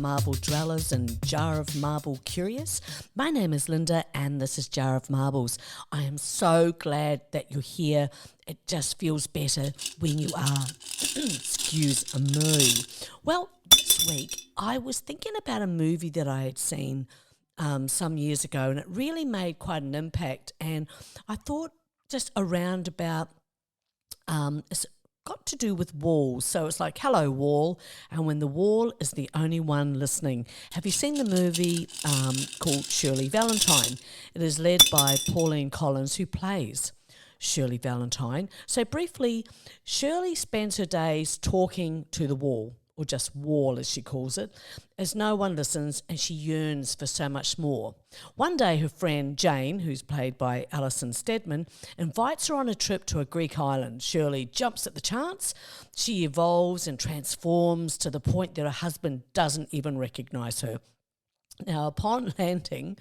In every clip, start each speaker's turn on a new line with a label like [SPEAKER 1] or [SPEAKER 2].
[SPEAKER 1] marble dwellers and jar of marble curious. My name is Linda and this is Jar of Marbles. I am so glad that you're here. It just feels better when you are. Excuse me. Well, this week I was thinking about a movie that I had seen some years ago, and it really made quite an impact, and I thought just around about it's got to do with walls. So it's like, hello, wall, and when the wall is the only one listening. Have you seen the movie called Shirley Valentine? It is led by Pauline Collins, who plays Shirley Valentine. So briefly, Shirley spends her days talking to the wall, or just wall as she calls it, as no one listens and she yearns for so much more. One day her friend Jane, who's played by Alison Steadman, invites her on a trip to a Greek island. Shirley jumps at the chance. She evolves and transforms to the point that her husband doesn't even recognise her. Now, upon landing,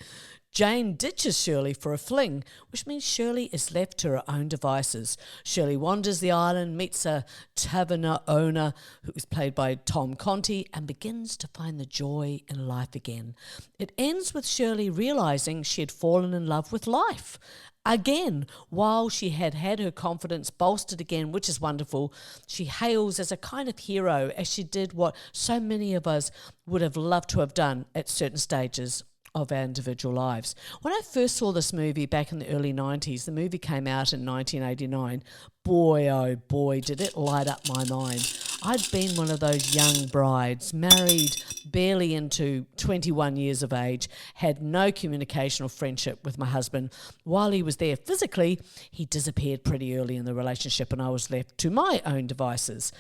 [SPEAKER 1] Jane ditches Shirley for a fling, which means Shirley is left to her own devices. Shirley wanders the island, meets a taverna owner who is played by Tom Conti, and begins to find the joy in life again. It ends with Shirley realising she had fallen in love with life again. While she had had her confidence bolstered again, which is wonderful, she hails as a kind of hero, as she did what so many of us would have loved to have done at certain stages of our individual lives. When I first saw this movie back in the early 90s, the movie came out in 1989, boy oh boy did it light up my mind. I'd been one of those young brides, married barely into 21 years of age, had no communication or friendship with my husband. While he was there physically, he disappeared pretty early in the relationship and I was left to my own devices.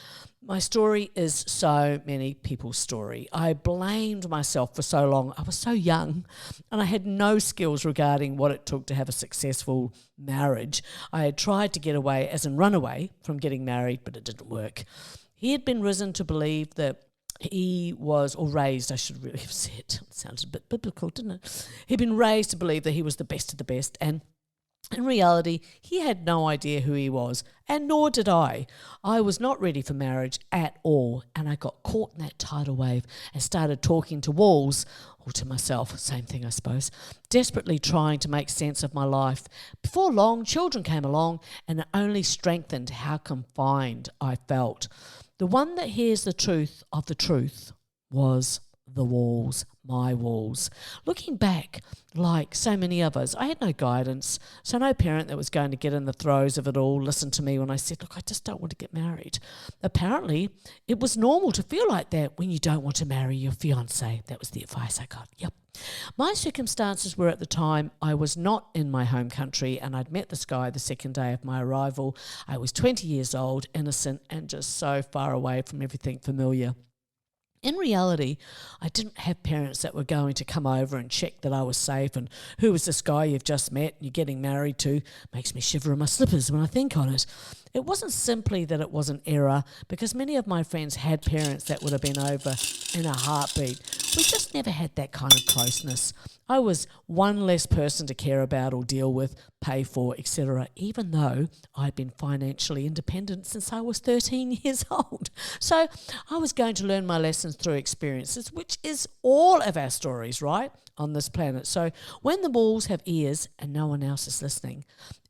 [SPEAKER 1] My story is so many people's story. I blamed myself for so long. I was so young and I had no skills regarding what it took to have a successful marriage. I had tried to get away, as in run away, from getting married, but it didn't work. He had been risen to believe that he was, or raised, I should really have said, it sounded a bit biblical, didn't it? He'd been raised to believe that he was the best of the best, and in reality, he had no idea who he was, and nor did I. I was not ready for marriage at all, and I got caught in that tidal wave and started talking to walls, or to myself, same thing I suppose, desperately trying to make sense of my life. Before long, children came along, and it only strengthened how confined I felt. The one that hears the truth of the truth was the walls, my walls. Looking back, like so many of us, I had no guidance, so no parent that was going to get in the throes of it all listened to me when I said, look, I just don't want to get married. Apparently, it was normal to feel like that when you don't want to marry your fiancé. That was the advice I got. Yep. My circumstances were, at the time, I was not in my home country and I'd met this guy the second day of my arrival. I was 20 years old, innocent, and just so far away from everything familiar. In reality, I didn't have parents that were going to come over and check that I was safe and who was this guy you've just met and you're getting married to. Makes me shiver in my slippers when I think on it. It wasn't simply that it was an error, because many of my friends had parents that would have been over in a heartbeat. We just never had that kind of closeness. I was one less person to care about or deal with, pay for, etc., even though I'd been financially independent since I was 13 years old. So I was going to learn my lessons through experiences, which is all of our stories, right, on this planet. So when the walls have ears and no one else is listening,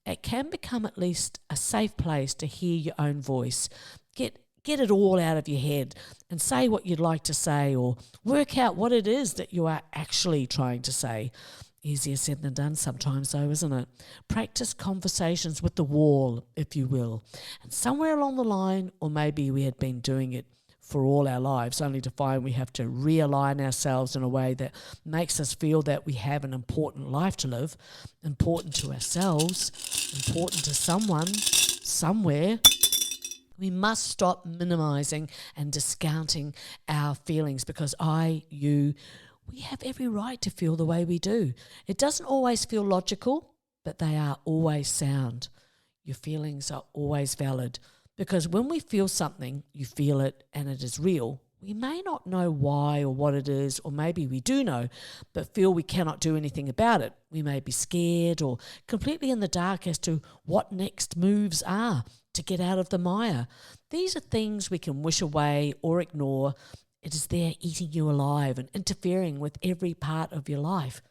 [SPEAKER 1] it can become at least a safe place to hear your own voice. Get it all out of your head and say what you'd like to say, or work out what it is that you are actually trying to say. Easier said than done sometimes though, isn't it? Practice conversations with the wall, if you will. And somewhere along the line, or maybe we had been doing it for all our lives, only to find we have to realign ourselves in a way that makes us feel that we have an important life to live, important to ourselves, important to someone, somewhere. We must stop minimising and discounting our feelings, because we have every right to feel the way we do. It doesn't always feel logical, but they are always sound. Your feelings are always valid. Because when we feel something, you feel it and it is real. We may not know why or what it is, or maybe we do know, but feel we cannot do anything about it. We may be scared or completely in the dark as to what next moves are to get out of the mire. These are things we can wish away or ignore, It is there eating you alive and interfering with every part of your life.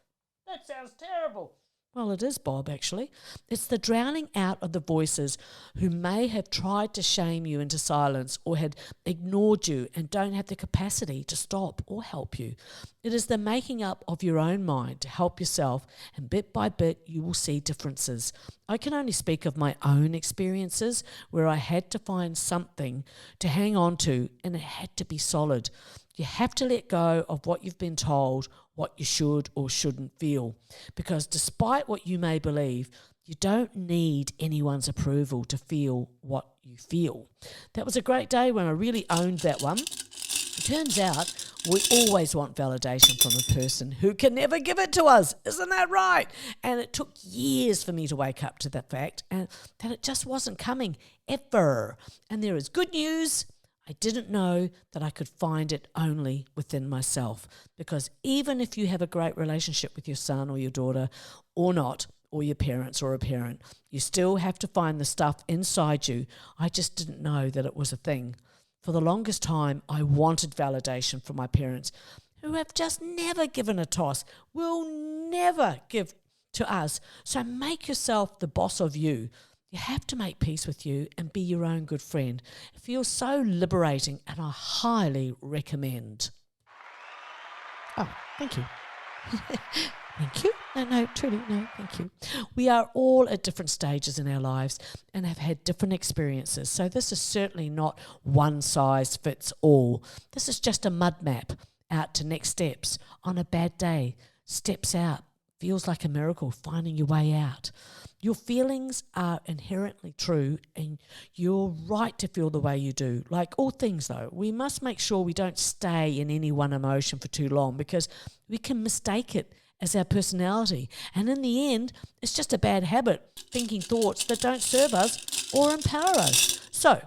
[SPEAKER 1] That sounds terrible. Well, it is, Bob, actually. It's the drowning out of the voices who may have tried to shame you into silence or had ignored you and don't have the capacity to stop or help you. It is the making up of your own mind to help yourself, and bit by bit you will see differences. I can only speak of my own experiences where I had to find something to hang on to, and it had to be solid. You have to let go of what you've been told, what you should or shouldn't feel. Because despite what you may believe, you don't need anyone's approval to feel what you feel. That was a great day when I really owned that one. It turns out we always want validation from a person who can never give it to us. Isn't that right? And it took years for me to wake up to that fact and that it just wasn't coming ever. And there is good news. I didn't know that I could find it only within myself, because even if you have a great relationship with your son or your daughter or not, or your parents or a parent, you still have to find the stuff inside you. I just didn't know that it was a thing. For the longest time, I wanted validation from my parents, who have just never given a toss, will never give to us. So make yourself the boss of you. You have to make peace with you and be your own good friend. It feels so liberating, and I highly recommend. Oh, thank you. Thank you. No, truly, no, thank you. We are all at different stages in our lives and have had different experiences. So this is certainly not one size fits all. This is just a mud map out to next steps. On a bad day, steps out. Feels like a miracle, finding your way out. Your feelings are inherently true, and you're right to feel the way you do. Like all things, though, we must make sure we don't stay in any one emotion for too long, because we can mistake it as our personality. And in the end, it's just a bad habit, thinking thoughts that don't serve us or empower us. So,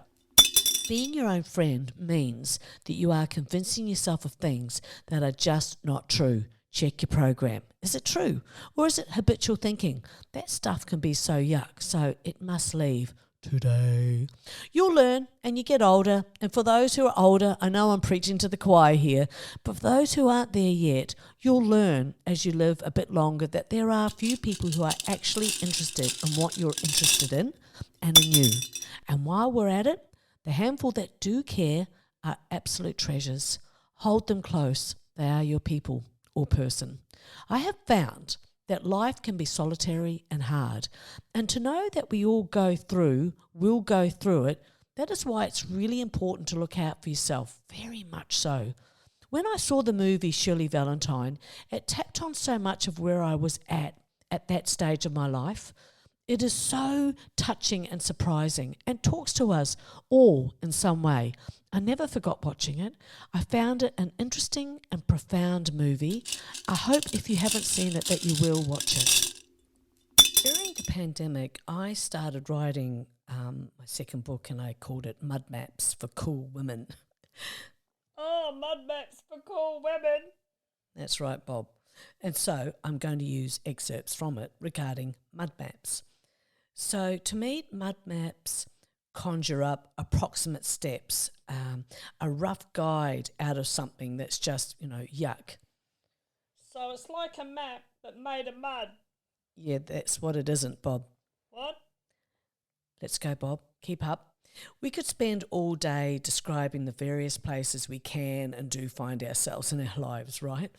[SPEAKER 1] being your own friend means that you are convincing yourself of things that are just not true. Check your program. Is it true? Or is it habitual thinking? That stuff can be so yuck, so it must leave today. You'll learn and you get older. And for those who are older, I know I'm preaching to the choir here, but for those who aren't there yet, you'll learn as you live a bit longer that there are a few people who are actually interested in what you're interested in and in you. And while we're at it, the handful that do care are absolute treasures. Hold them close. They are your people or person. I have found that life can be solitary and hard, and to know that we all will go through it, that is why it's really important to look out for yourself, very much so. When I saw the movie Shirley Valentine, it tapped on so much of where I was at that stage of my life. It is so touching and surprising and talks to us all in some way. I never forgot watching it. I found it an interesting and profound movie. I hope if you haven't seen it that you will watch it. During the pandemic, I started writing my second book, and I called it Mud Maps for Cool Women. Oh, Mud Maps for Cool Women. That's right, Bob. And so I'm going to use excerpts from it regarding mud maps. So to me, mud maps conjure up approximate steps, a rough guide out of something that's just, yuck. So it's like a map but made of mud. Yeah, that's what it isn't, Bob. What? Let's go, Bob. Keep up. We could spend all day describing the various places we can and do find ourselves in our lives, right?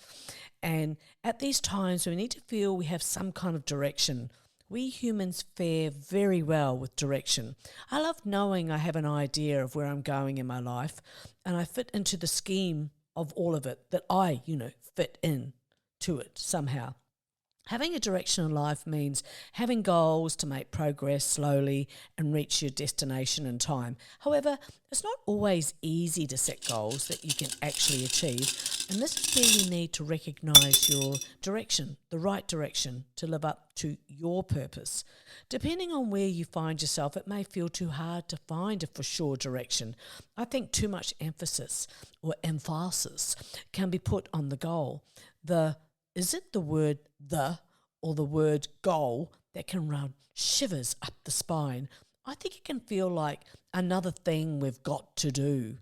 [SPEAKER 1] And at these times, we need to feel we have some kind of direction. We humans fare very well with direction. I love knowing I have an idea of where I'm going in my life, and I fit into the scheme of all of it, that I, fit in to it somehow. Having a direction in life means having goals to make progress slowly and reach your destination in time. However, it's not always easy to set goals that you can actually achieve, and this is where you need to recognise your direction, the right direction, to live up to your purpose. Depending on where you find yourself, it may feel too hard to find a for sure direction. I think too much emphasis can be put on the goal. Is it the word the or the word goal that can run shivers up the spine? I think it can feel like another thing we've got to do.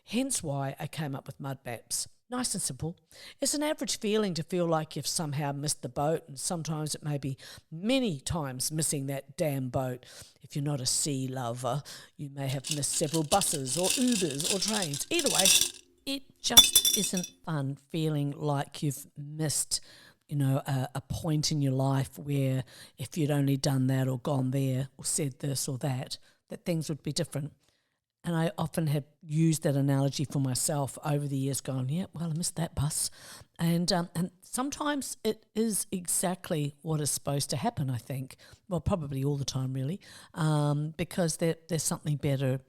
[SPEAKER 1] Hence why I came up with mud maps. Nice and simple. It's an average feeling to feel like you've somehow missed the boat, and sometimes it may be many times missing that damn boat. If you're not a sea lover, you may have missed several buses or Ubers or trains. Either way, it just isn't fun feeling like you've missed, a point in your life where if you'd only done that or gone there or said this or that things would be different. And I often have used that analogy for myself over the years, going, yeah, well, I missed that bus. And sometimes it is exactly what is supposed to happen, I think. Well, probably all the time, really, because there's something better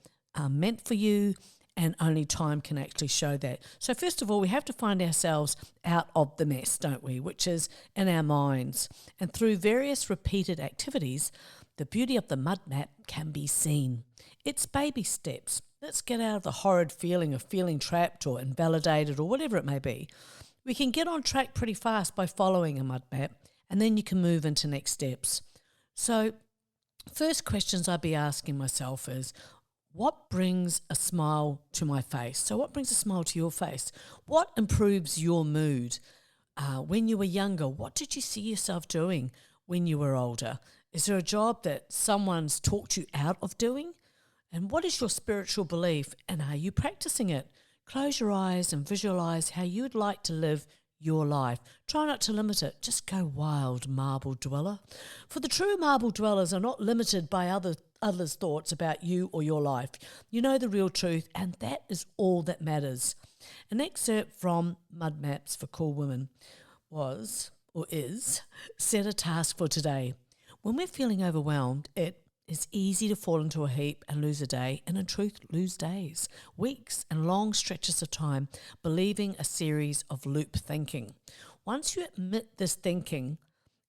[SPEAKER 1] meant for you, and only time can actually show that. So first of all, we have to find ourselves out of the mess, don't we, which is in our minds. And through various repeated activities, the beauty of the mud map can be seen. It's baby steps. Let's get out of the horrid feeling of feeling trapped or invalidated or whatever it may be. We can get on track pretty fast by following a mud map, and then you can move into next steps. So first questions I'd be asking myself is, what brings a smile to my face? So what brings a smile to your face? What improves your mood? When you were younger, what did you see yourself doing when you were older? Is there a job that someone's talked you out of doing? And what is your spiritual belief, and are you practicing it? Close your eyes and visualize how you would like to live your life. Try not to limit it. Just go wild, marble dweller. For the true marble dwellers are not limited by others' thoughts about you or your life. You know the real truth, and that is all that matters. An excerpt from Mud Maps for Cool Women is, set a task for today. When we're feeling overwhelmed, it is easy to fall into a heap and lose a day, and in truth, lose days, weeks, and long stretches of time, believing a series of loop thinking. Once you admit this thinking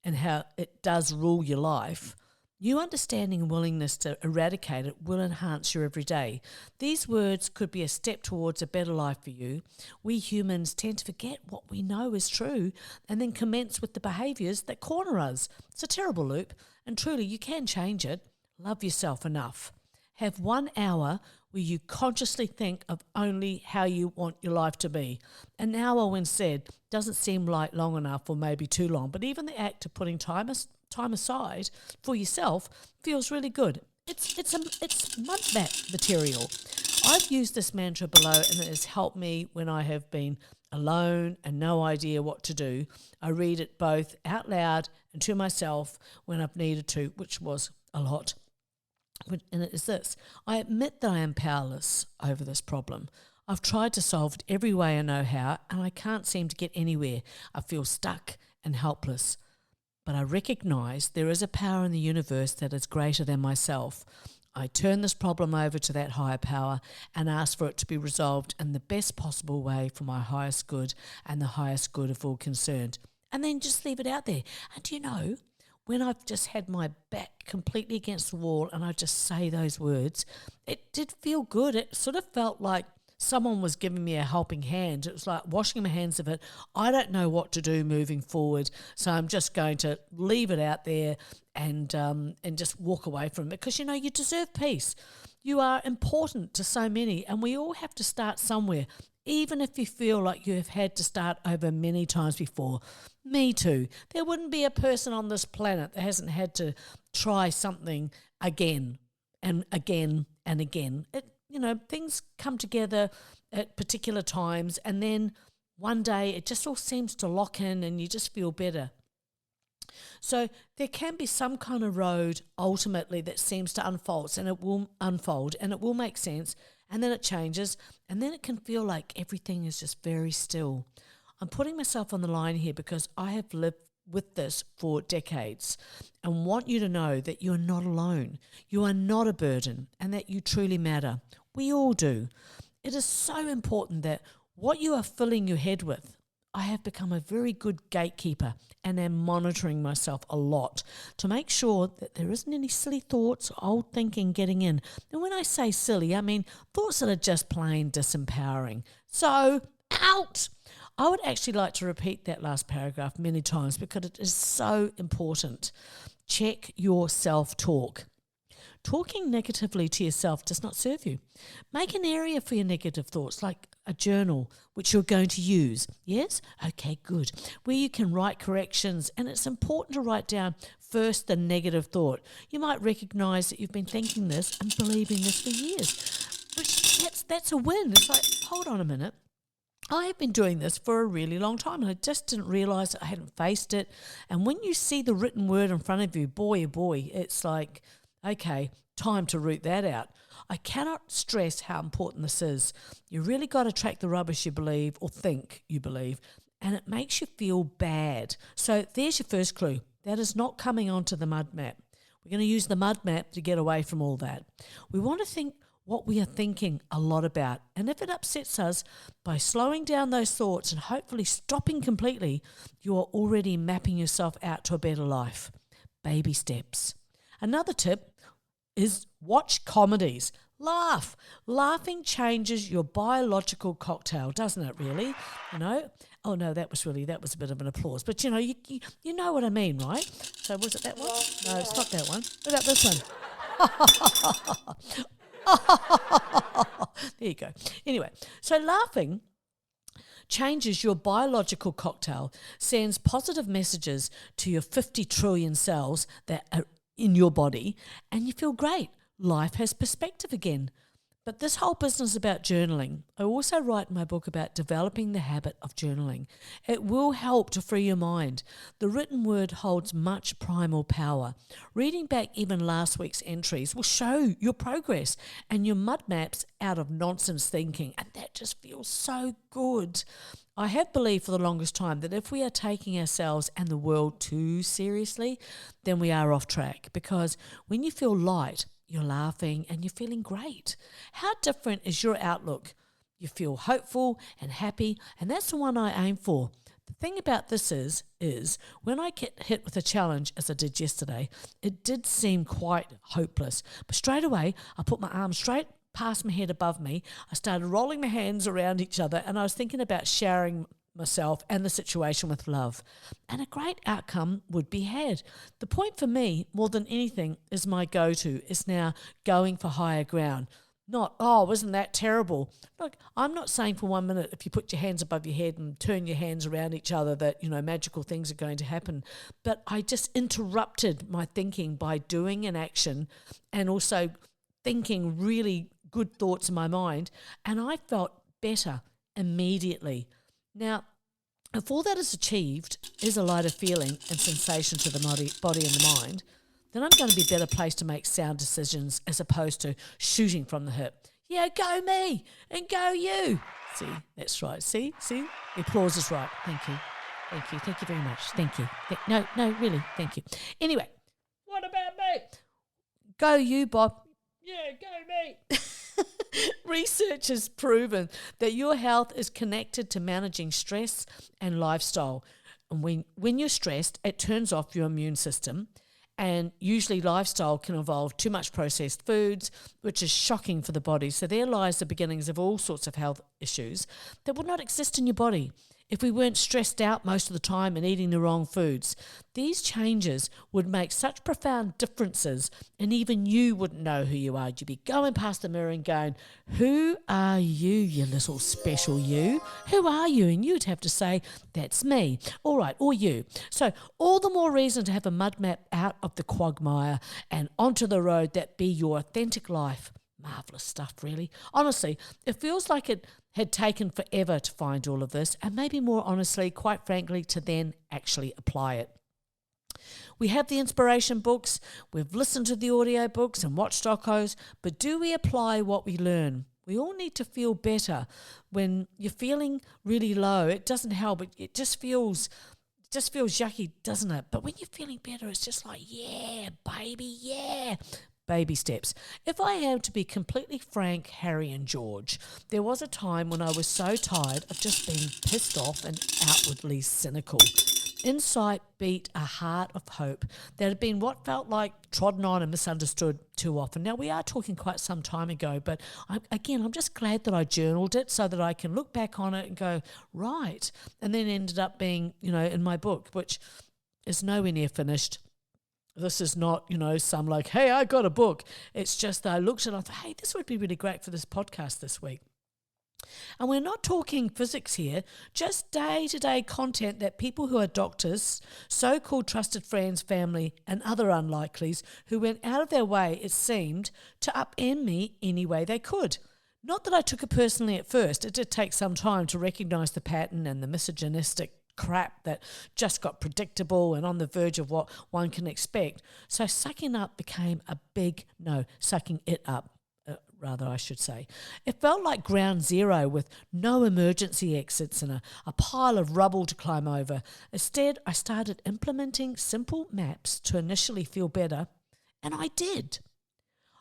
[SPEAKER 1] and how it does rule your life, new understanding and willingness to eradicate it will enhance your everyday. These words could be a step towards a better life for you. We humans tend to forget what we know is true and then commence with the behaviours that corner us. It's a terrible loop, and truly you can change it. Love yourself enough. Have 1 hour where you consciously think of only how you want your life to be. An hour, when said, doesn't seem like long enough or maybe too long, but even the act of putting time aside for yourself feels really good. It's mud map material. I've used this mantra below, and it has helped me when I have been alone and no idea what to do. I read it both out loud and to myself when I've needed to, which was a lot. And it is this: I admit that I am powerless over this problem. I've tried to solve it every way I know how, and I can't seem to get anywhere. I feel stuck and helpless. But I recognise there is a power in the universe that is greater than myself. I turn this problem over to that higher power and ask for it to be resolved in the best possible way for my highest good and the highest good of all concerned. And then just leave it out there. And do you know, when I've just had my back completely against the wall and I just say those words, it did feel good. It sort of felt like someone was giving me a helping hand. It was like washing my hands of it. I don't know what to do moving forward, so I'm just going to leave it out there and just walk away from it, because, you deserve peace. You are important to so many, and we all have to start somewhere, even if you feel like you have had to start over many times before. Me too. There wouldn't be a person on this planet that hasn't had to try something again and again and again. Things come together at particular times, and then one day it just all seems to lock in and you just feel better. So there can be some kind of road ultimately that seems to unfold, and it will unfold and it will make sense, and then it changes, and then it can feel like everything is just very still. I'm putting myself on the line here because I have lived with this for decades and want you to know that you are not alone. You are not a burden, and that you truly matter. We all do. It is so important that what you are filling your head with, I have become a very good gatekeeper and am monitoring myself a lot to make sure that there isn't any silly thoughts or old thinking getting in. And when I say silly, I mean thoughts that are just plain disempowering. So, out! I would actually like to repeat that last paragraph many times because it is so important. Check your self-talk. Talking negatively to yourself does not serve you. Make an area for your negative thoughts, like a journal, which you're going to use. Yes? Okay, good. Where you can write corrections, and it's important to write down first the negative thought. You might recognise that you've been thinking this and believing this for years. That's a win. It's like, hold on a minute. I have been doing this for a really long time and I just didn't realise that I hadn't faced it. And when you see the written word in front of you, boy, oh boy, it's like, okay, time to root that out. I cannot stress how important this is. You really got to track the rubbish you believe or think you believe, and it makes you feel bad. So there's your first clue. That is not coming onto the mud map. We're going to use the mud map to get away from all that. We want to think what we are thinking a lot about. And if it upsets us, by slowing down those thoughts and hopefully stopping completely, you are already mapping yourself out to a better life. Baby steps. Another tip is watch comedies. Laugh. Laughing changes your biological cocktail, doesn't it really? You know? Oh no, that was a bit of an applause. But you know, you know what I mean, right? So was it that one? No, it's not that one. What about this one? There you go. Anyway, so laughing changes your biological cocktail, sends positive messages to your 50 trillion cells that are in your body, and you feel great. Life has perspective again. But this whole business about journaling, I also write in my book about developing the habit of journaling. It will help to free your mind. The written word holds much primal power. Reading back even last week's entries will show your progress and your mud maps out of nonsense thinking, and that just feels so good. I have believed for the longest time that if we are taking ourselves and the world too seriously, then we are off track, because when you feel light, you're laughing and you're feeling great. How different is your outlook? You feel hopeful and happy, and that's the one I aim for. The thing about this is when I get hit with a challenge, as I did yesterday, it did seem quite hopeless. But straight away, I put my arms straight past my head above me. I started rolling my hands around each other, and I was thinking about showering myself and the situation with love, and a great outcome would be had. The point for me, more than anything, is my go-to is now going for higher ground. Not, oh, wasn't that terrible? Look, I'm not saying for 1 minute if you put your hands above your head and turn your hands around each other that, you know, magical things are going to happen. But I just interrupted my thinking by doing an action and also thinking really good thoughts in my mind, and I felt better immediately. Now, if all that is achieved is a lighter feeling and sensation to the body and the mind, then I'm going to be better placed to make sound decisions as opposed to shooting from the hip. Yeah, go me and go you. See, that's right. See, the applause is right. Thank you very much. Thank you. No, really, thank you. Anyway, what about me? Go you, Bob. Yeah, go me. Research has proven that your health is connected to managing stress and lifestyle. And when you're stressed, it turns off your immune system. And usually lifestyle can involve too much processed foods, which is shocking for the body. So there lies the beginnings of all sorts of health issues that would not exist in your body if we weren't stressed out most of the time and eating the wrong foods. These changes would make such profound differences, and even you wouldn't know who you are. You'd be going past the mirror and going, who are you little special you? Who are you? And you'd have to say, that's me. All right, or you. So all the more reason to have a mud map out of the quagmire and onto the road that be your authentic life. Marvellous stuff, really. Honestly, it feels like it had taken forever to find all of this, and maybe more honestly, quite frankly, to then actually apply it. We have the inspiration books, we've listened to the audio books and watched docos, but do we apply what we learn? We all need to feel better. When you're feeling really low, it doesn't help. It just feels yucky, doesn't it? But when you're feeling better, it's just like, yeah, baby, yeah. Baby steps. If I am to be completely frank, Harry and George, there was a time when I was so tired of just being pissed off and outwardly cynical. Inside beat a heart of hope that had been what felt like trodden on and misunderstood too often. Now, we are talking quite some time ago, but I'm just glad that I journaled it so that I can look back on it and go, right, and then ended up being, in my book, which is nowhere near finished. This is not, some like, hey, I got a book. It's just that I looked at it and I thought, hey, this would be really great for this podcast this week. And we're not talking physics here, just day-to-day content that people who are doctors, so-called trusted friends, family, and other unlikelies who went out of their way, it seemed, to upend me any way they could. Not that I took it personally at first. It did take some time to recognise the pattern and the misogynistic crap that just got predictable and on the verge of what one can expect. So sucking up became a big no, sucking it up. Rather, I should say. It felt like ground zero with no emergency exits and a pile of rubble to climb over. Instead, I started implementing simple maps to initially feel better, and I did.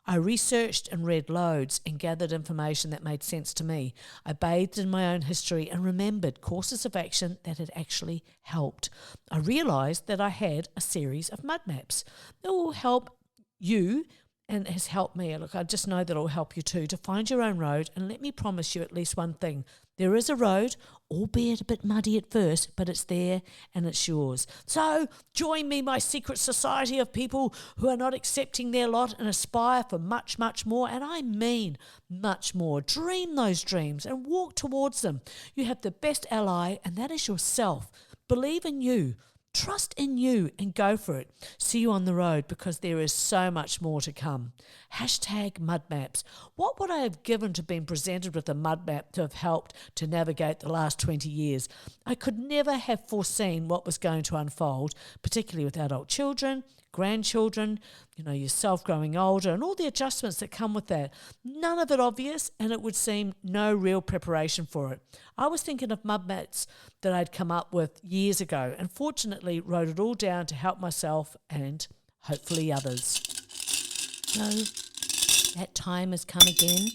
[SPEAKER 1] I researched and read loads and gathered information that made sense to me. I bathed in my own history and remembered courses of action that had actually helped. I realised that I had a series of mud maps that will help you, and has helped me. Look, I just know that it'll help you too, to find your own road. And let me promise you at least one thing. There is a road, albeit a bit muddy at first, but it's there and it's yours. So join me, my secret society of people who are not accepting their lot and aspire for much, much more. And I mean much more. Dream those dreams and walk towards them. You have the best ally, and that is yourself. Believe in you. Trust in you and go for it. See you on the road, because there is so much more to come. Hashtag mud maps. What would I have given to been presented with a mud map to have helped to navigate the last 20 years? I could never have foreseen what was going to unfold, particularly with adult children, grandchildren, yourself growing older and all the adjustments that come with that. None of it obvious, and it would seem no real preparation for it. I was thinking of mud maps that I'd come up with years ago, and fortunately wrote it all down to help myself and hopefully others. So that time has come again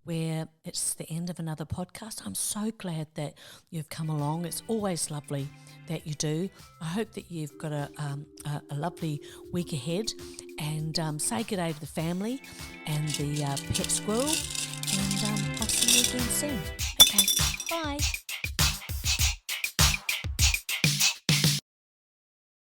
[SPEAKER 1] where it's the end of another podcast. I'm so glad that you've come along. It's always lovely that you do. I hope that you've got a lovely week ahead, and say good day to the family and the pet squirrel, and I'll see you again soon. Okay, bye.